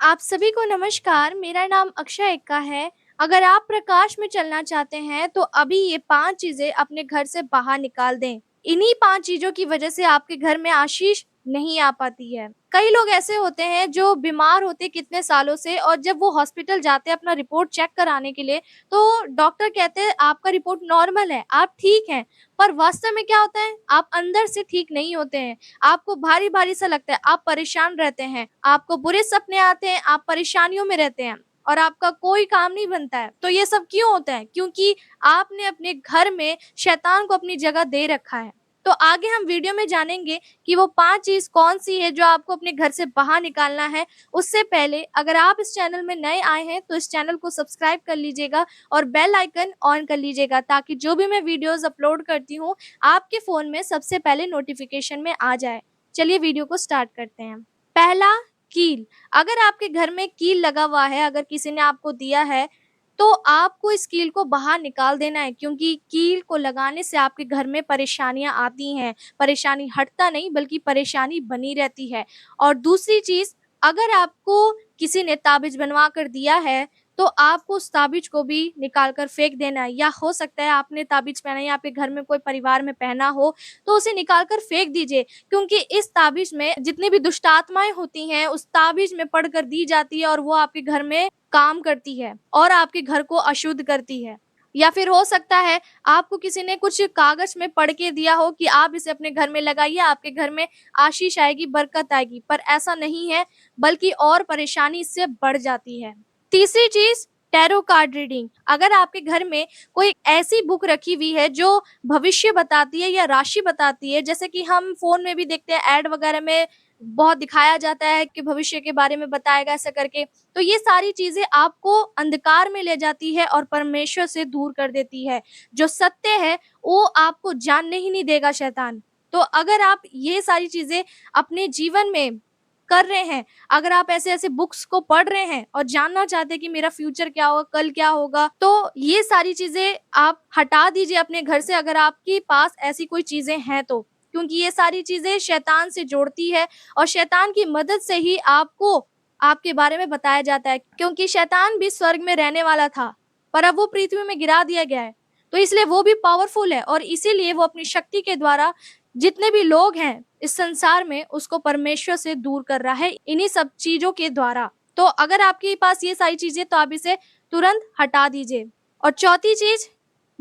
आप सभी को नमस्कार, मेरा नाम अक्षय एक्का है। अगर आप प्रकाश में चलना चाहते हैं, तो अभी ये 5 चीज़ें अपने घर से बाहर निकाल दें। इन्हीं 5 चीज़ों की वजह से आपके घर में आशीष नहीं आ पाती है। कई लोग ऐसे होते हैं जो बीमार होते कितने सालों से और जब वो हॉस्पिटल जाते हैं अपना रिपोर्ट चेक कराने के लिए, तो डॉक्टर कहते हैं आपका रिपोर्ट नॉर्मल है, आप ठीक हैं। पर वास्तव में क्या होता है? आप अंदर से ठीक नहीं होते हैं। आपको भारी-भारी सा लगता है, आप परेशान रहते हैं, आपको बुरे सपने आते हैं, आप परेशानियों में रहते हैं और आपका कोई काम नहीं बनता है। तो ये सब क्यों होता है? क्योंकि आपने अपने घर में शैतान को अपनी जगह दे रखा है। तो आगे हम वीडियो में जानेंगे कि वो 5 चीज़ कौन-सी है जो आपको अपने घर से बाहर निकालना है। उससे पहले अगर आप इस चैनल में नए आए हैं, तो इस चैनल को सब्सक्राइब कर लीजिएगा और बेल आइकन ऑन कर लीजिएगा ताकि जो भी मैं वीडियोज़ अपलोड करती हूँ, आपके फ़ोन में सबसे पहले नोटिफ़िकेशन में आ जाए। चलिए वीडियो को स्टार्ट करते हैं। पहला, कील। अगर आपके घर में कील लगा हुआ है, अगर किसी ने आपको दिया है, तो आपको इस कील को बाहर निकाल देना है क्योंकि कील को लगाने से आपके घर में परेशानियाँ आती हैं। परेशानी हटता नहीं बल्कि परेशानी बनी रहती है। और दूसरी चीज़, अगर आपको किसी ने ताबीज़ बनवा कर दिया है, तो आपको उस ताबीज़ को भी निकाल कर फेंक देना है या हो सकता है आपने ताबीज़ पहना है, आपके घर में कोई परिवार में पहना हो, तो उसे निकाल कर फेंक दीजिए क्योंकि इस ताबीज़ में जितनी भी दुष्ट आत्माएँ होती हैं, उस ताबीज़ में पढ़कर दी जाती है और वो आपके घर में काम करती है और आपके घर को अशुद्ध करती है। या फिर हो सकता है आपको किसी ने कुछ कागज़ में पढ़ के दिया हो कि आप इसे अपने घर में लगाइए, आपके घर में आशीष आएगी, बरकत आएगी, पर ऐसा नहीं है, बल्कि और परेशानी इससे बढ़ जाती है। तीसरी चीज़, टैरो कार्ड रीडिंग। अगर आपके घर में कोई ऐसी बुक रखी हुई है जो भविष्य बताती है या राशि बताती है, जैसे कि हम फ़ोन में भी देखते हैं ऐड वगैरह में बहुत दिखाया जाता है कि भविष्य के बारे में बताएगा ऐसा करके। तो ये सारी चीज़ें आपको अंधकार में ले जाती है और परमेश्वर से दूर कर देती है। जो सत्य है, वो आपको जानने ही नहीं देगा शैतान। तो अगर आप ये सारी चीज़ें अपने जीवन में कर रहे हैं, अगर आप ऐसे-ऐसे बुक्स को पढ़ रहे हैं और जानना चाहते हैं कि मेरा फ्यूचर क्या होगा, कल क्या होगा, तो ये सारी चीज़ें आप हटा दीजिए अपने घर से अगर आपके पास ऐसी कोई चीज़ें हैं तो। क्योंकि ये सारी चीज़ें शैतान से जोड़ती है और शैतान की मदद से ही आपको आपके बारे में बताया जाता है क्योंकि शैतान भी स्वर्ग में रहने वाला था, पर अब वो पृथ्वी में गिरा दिया गया है। तो इसलिए वो भी पावरफुल है और इसीलिए वो अपनी शक्ति के द्वारा जितने भी लोग हैं इस संसार में उसको परमेश्वर से दूर कर रहा है इन्हीं सब चीज़ों के द्वारा। तो अगर आपके पास ये सारी चीज़ें तो आप इसे तुरंत हटा दीजिए। और चौथी चीज़,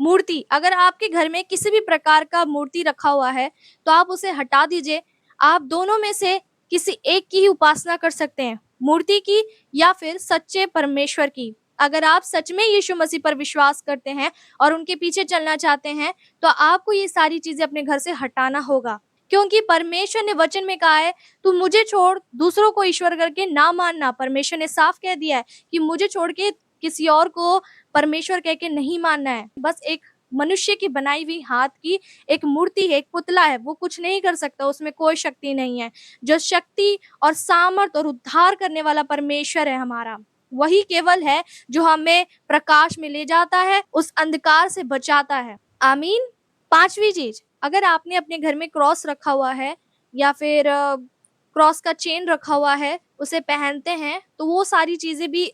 मूर्ति। अगर आपके घर में किसी भी प्रकार का मूर्ति रखा हुआ है, तो आप उसे हटा दीजिए। आप दोनों में से किसी एक की ही उपासना कर सकते हैं, मूर्ति की या फिर सच्चे परमेश्वर की। अगर आप सच में यीशु मसीह पर विश्वास करते हैं और उनके पीछे चलना चाहते हैं, तो आपको ये सारी चीज़ें अपने घर से हटाना होगा। क्योंकि परमेश्वर ने वचन में कहा है, "तू मुझे छोड़ दूसरों को ईश्वर करके ना मानना।" परमेश्वर ने साफ कह दिया है कि मुझे छोड़ के किसी और को परमेश्वर कह के नहीं मानना है। बस एक मनुष्य की बनाई हुई हाथ की एक मूर्ति है, एक पुतला है, वो कुछ नहीं कर सकता, उसमें कोई शक्ति नहीं है। जो शक्ति और सामर्थ और उद्धार करने वाला परमेश्वर है हमारा, वही केवल है जो हमें प्रकाश में ले जाता है, उस अंधकार से बचाता है। आमीन। 5वीं चीज़, अगर आपने अपने घर में क्रॉस रखा हुआ है या फिर क्रॉस का चेन रखा हुआ है, उसे पहनते हैं, तो वो सारी चीज़ें भी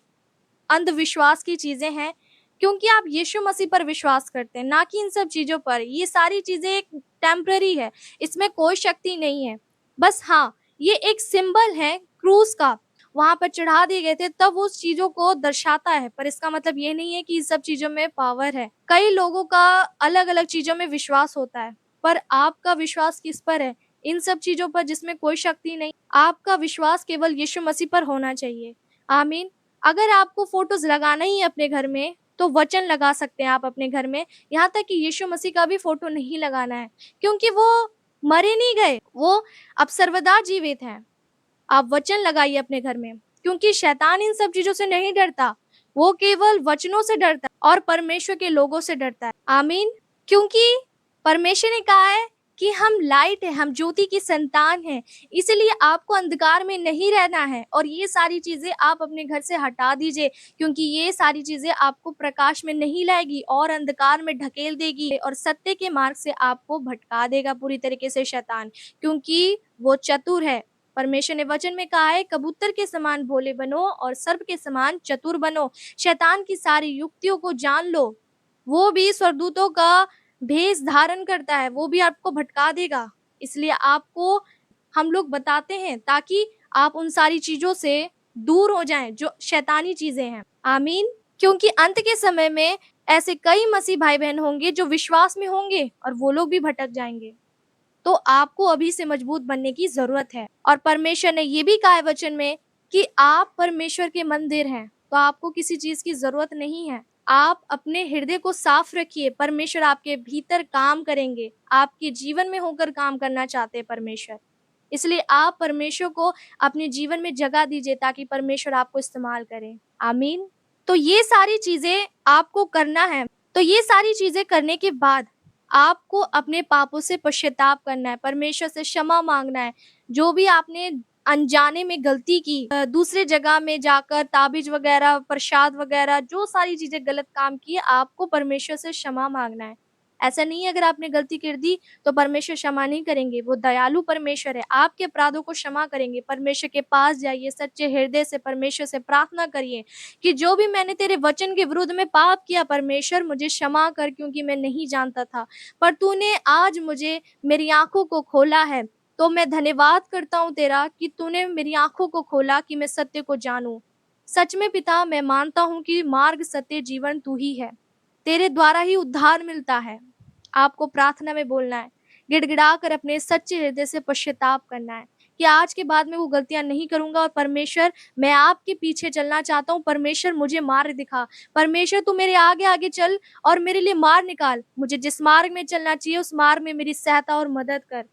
अंधविश्वास की चीज़ें हैं, क्योंकि आप यीशु मसीह पर विश्वास करते हैं, ना कि इन सब चीज़ों पर। ये सारी चीज़ें एक टेम्परेरी है, इसमें कोई शक्ति नहीं है। बस हाँ, ये एक सिंबल है क्रूस का, वहाँ पर चढ़ा दिए गए थे, तब उस चीज़ों को दर्शाता है, पर इसका मतलब ये नहीं है कि इन सब चीज़ों में पावर है। कई लोगों का अलग-अलग चीज़ों में विश्वास होता है, पर आपका विश्वास किस पर है? इन सब चीज़ों पर जिसमें कोई शक्ति नहीं, आपका विश्वास केवल यीशु मसीह पर होना चाहिए। आमीन। अगर आपको फ़ोटोज़ लगाना ही है अपने घर में, तो वचन लगा सकते हैं आप अपने घर में। यहाँ तक कि यीशु मसीह का भी फ़ोटो नहीं लगाना है, क्योंकि वो मरे नहीं गए, वो अब सर्वदा जीवित हैं। आप वचन लगाइए अपने घर में, क्योंकि शैतान इन सब चीज़ों से नहीं डरता, वो केवल वचनों से डरता है और परमेश्वर के लोगों से डरता है। आमीन। क्योंकि परमेश्वर ने कहा है कि हम लाइट हैं, हम ज्योति की संतान हैं, इसलिए आपको अंधकार में नहीं रहना है और ये सारी चीज़ें आप अपने घर से हटा दीजिए, क्योंकि ये सारी चीज़ें आपको प्रकाश में नहीं लाएगी और अंधकार में ढकेल देगी और सत्य के मार्ग से आपको भटका देगा पूरी तरीके से शैतान, क्योंकि वो चतुर है। परमेश्वर ने वचन में कहा है, कबूतर के समान भोले बनो और सर्प के समान चतुर बनो। शैतान की सारी युक्तियों को जान लो। वो भी स्वर्गदूतों का भेष धारण करता है, वो भी आपको भटका देगा। इसलिए आपको हम लोग बताते हैं ताकि आप उन सारी चीजों से दूर हो जाएं जो शैतानी चीजें हैं। आमीन। क्योंकि अंत के समय में ऐसे कई मसीह भाई बहन होंगे जो विश्वास में होंगे और वो लोग भी भटक जाएंगे। तो आपको अभी से मजबूत बनने की जरूरत है। और परमेश्वर ने ये भी कहा है वचन में कि आप परमेश्वर के मंदिर हैं, तो आपको किसी चीज की जरूरत नहीं है। आप अपने हृदय को साफ रखिए, परमेश्वर आपके भीतर काम करेंगे। आपके जीवन में होकर काम करना चाहते हैं परमेश्वर। इसलिए आप परमेश्वर को अपने जीवन में जगह दीजिए ताकि परमेश्वर आपको इस्तेमाल करे। आमीन। तो ये सारी चीजें आपको करना है। तो ये सारी चीजें करने के बाद आपको अपने पापों से पश्चाताप करना है, परमेश्वर से क्षमा मांगना है। जो भी आपने अनजाने में गलती की, दूसरे जगह में जाकर ताबीज वगैरह, प्रसाद वगैरह, जो सारी चीजें गलत काम की, आपको परमेश्वर से क्षमा मांगना है। ऐसा नहीं है अगर आपने गलती कर दी तो परमेश्वर क्षमा नहीं करेंगे। वो दयालु परमेश्वर है, आपके अपराधों को क्षमा करेंगे। परमेश्वर के पास जाइए, सच्चे हृदय से परमेश्वर से प्रार्थना करिए कि जो भी मैंने तेरे वचन के विरुद्ध में पाप किया, परमेश्वर मुझे क्षमा कर, क्योंकि मैं नहीं जानता था, पर तूने आज मुझे मेरी आंखों को खोला है। तो मैं धन्यवाद करता हूँ तेरा कि तूने मेरी आंखों को खोला कि मैं सत्य को जानूं। सच में पिता, मैं मानता हूँ कि मार्ग, सत्य, जीवन तू ही है। तेरे द्वारा ही उद्धार मिलता है। आपको प्रार्थना में बोलना है, गिड़गिड़ा कर अपने सच्चे हृदय से पश्चाताप करना है कि आज के बाद मैं वो गलतियां नहीं करूंगा और परमेश्वर मैं आपके पीछे चलना चाहता हूँ। परमेश्वर मुझे मार्ग दिखा, परमेश्वर तू मेरे आगे आगे चल और मेरे लिए मार्ग निकाल। मुझे जिस मार्ग में चलना चाहिए उस मार्ग में मेरी सहायता और मदद कर।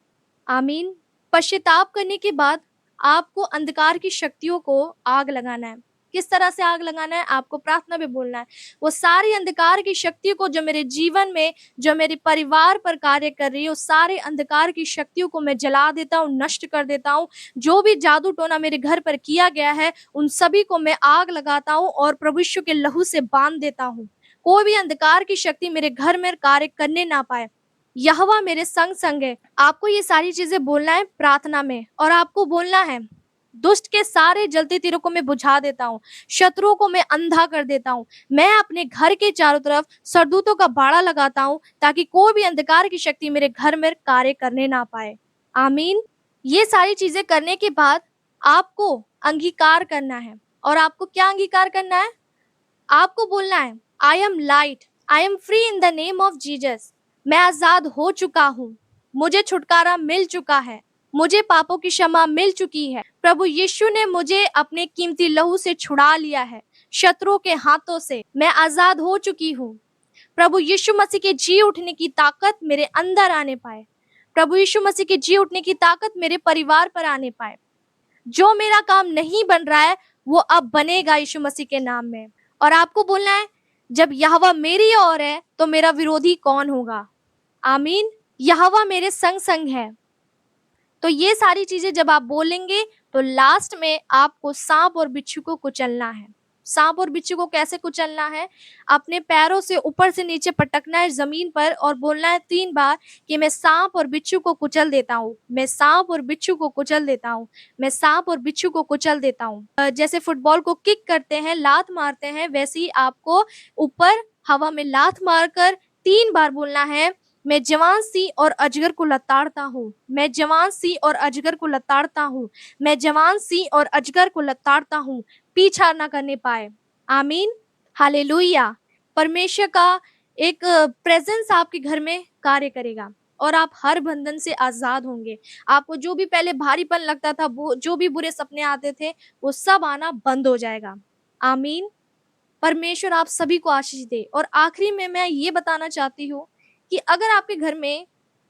आमीन। पश्चाताप करने के बाद आपको अंधकार की शक्तियों को आग लगाना है। किस तरह से आग लगाना है? आपको प्रार्थना में बोलना है, वो सारी अंधकार की शक्तियों को जो मेरे जीवन में, जो मेरे परिवार पर कार्य कर रही है, उस सारे अंधकार की शक्तियों को मैं जला देता हूँ, नष्ट कर देता हूँ। जो भी जादू टोना मेरे घर पर किया गया है, उन सभी को मैं आग लगाता हूँ और प्रभु यीशु के लहू से बांध देता हूँ। कोई भी अंधकार की शक्ति मेरे घर में कार्य करने ना पाए। यहोवा मेरे संग संग है। आपको ये सारी चीजें बोलना है प्रार्थना में, और आपको बोलना है, दुष्ट के सारे जलते तीरों को मैं बुझा देता हूँ, शत्रुओं को मैं अंधा कर देता हूँ। मैं अपने घर के चारों तरफ सरदूतों का बाड़ा लगाता हूँ ताकि कोई भी अंधकार की शक्ति मेरे घर में कार्य करने ना पाए। आमीन। ये सारी चीजें करने के बाद आपको अंगीकार करना है। और आपको क्या अंगीकार करना है? आपको बोलना है, I am light, I am free in the name of Jesus. मैं आजाद हो चुका हूँ, मुझे छुटकारा मिल चुका है, मुझे पापों की क्षमा मिल चुकी है। प्रभु यीशु ने मुझे अपने कीमती लहू से छुड़ा लिया है, शत्रुओं के हाथों से मैं आजाद हो चुकी हूँ। प्रभु यीशु मसीह के जी उठने की ताकत मेरे अंदर आने पाए। प्रभु यीशु मसीह के जी उठने की ताकत मेरे परिवार पर आने पाए। जो मेरा काम नहीं बन रहा है वो अब बनेगा यीशु मसीह के नाम में। और आपको बोलना है, जब यहोवा मेरी ओर है तो मेरा विरोधी कौन होगा? आमीन। यहोवा मेरे संग संग है। तो ये सारी चीजें जब आप बोलेंगे तो लास्ट में आपको सांप और बिच्छू को कुचलना है। सांप और बिच्छू को कैसे कुचलना है? अपने पैरों से ऊपर से नीचे पटकना है जमीन पर और बोलना है 3 बार कि मैं सांप और बिच्छू को कुचल देता हूँ, मैं सांप और बिच्छू को कुचल देता हूँ, मैं सांप और बिच्छू को कुचल देता हूँ। जैसे फुटबॉल को किक करते हैं, लात मारते हैं, वैसे ही आपको ऊपर हवा में लात मारकर 3 बार बोलना है, मैं जवान सिंह और अजगर को लताड़ता हूँ, मैं जवान सिंह और अजगर को लताड़ता हूँ, मैं जवान सिंह और अजगर को लताड़ता हूँ, पीछा ना करने पाए। आमीन। हालेलुया। परमेश्वर का एक प्रेजेंस आपके घर में कार्य करेगा और आप हर बंधन से आजाद होंगे। आपको जो भी पहले भारीपन लगता था, वो जो भी बुरे सपने आते थे, वो सब आना बंद हो जाएगा। आमीन। परमेश्वर आप सभी को आशीष दे। और आखिरी में मैं ये बताना चाहती हूँ कि अगर आपके घर में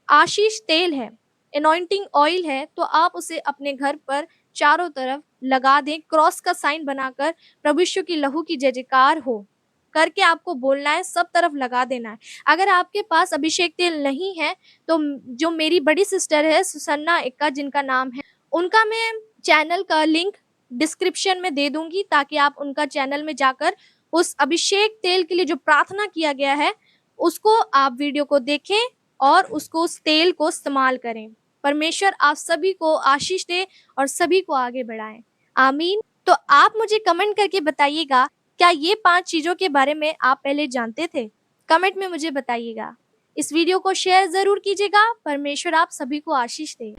आशीष तेल है, अनॉइंटिंग ऑयल है, तो आप उसे अपने घर पर चारों तरफ लगा दें, क्रॉस का साइन बनाकर। प्रभु यीशु की लहू की जय जयकार हो करके आपको बोलना है, सब तरफ लगा देना है। अगर आपके पास अभिषेक तेल नहीं है तो जो मेरी बड़ी सिस्टर है सुसन्ना एक्का जिनका नाम है, उनका मैं चैनल का लिंक डिस्क्रिप्शन में दे दूंगी ताकि आप उनका चैनल में जाकर उस अभिषेक तेल के लिए जो प्रार्थना किया गया है उसको आप वीडियो को देखें और उसको, उस तेल को इस्तेमाल करें। परमेश्वर आप सभी को आशीष दे और सभी को आगे बढ़ाएं। आमीन। तो आप मुझे कमेंट करके बताइएगा, क्या ये 5 चीज़ों के बारे में आप पहले जानते थे? कमेंट में मुझे बताइएगा। इस वीडियो को शेयर ज़रूर कीजिएगा। परमेश्वर आप सभी को आशीष दे।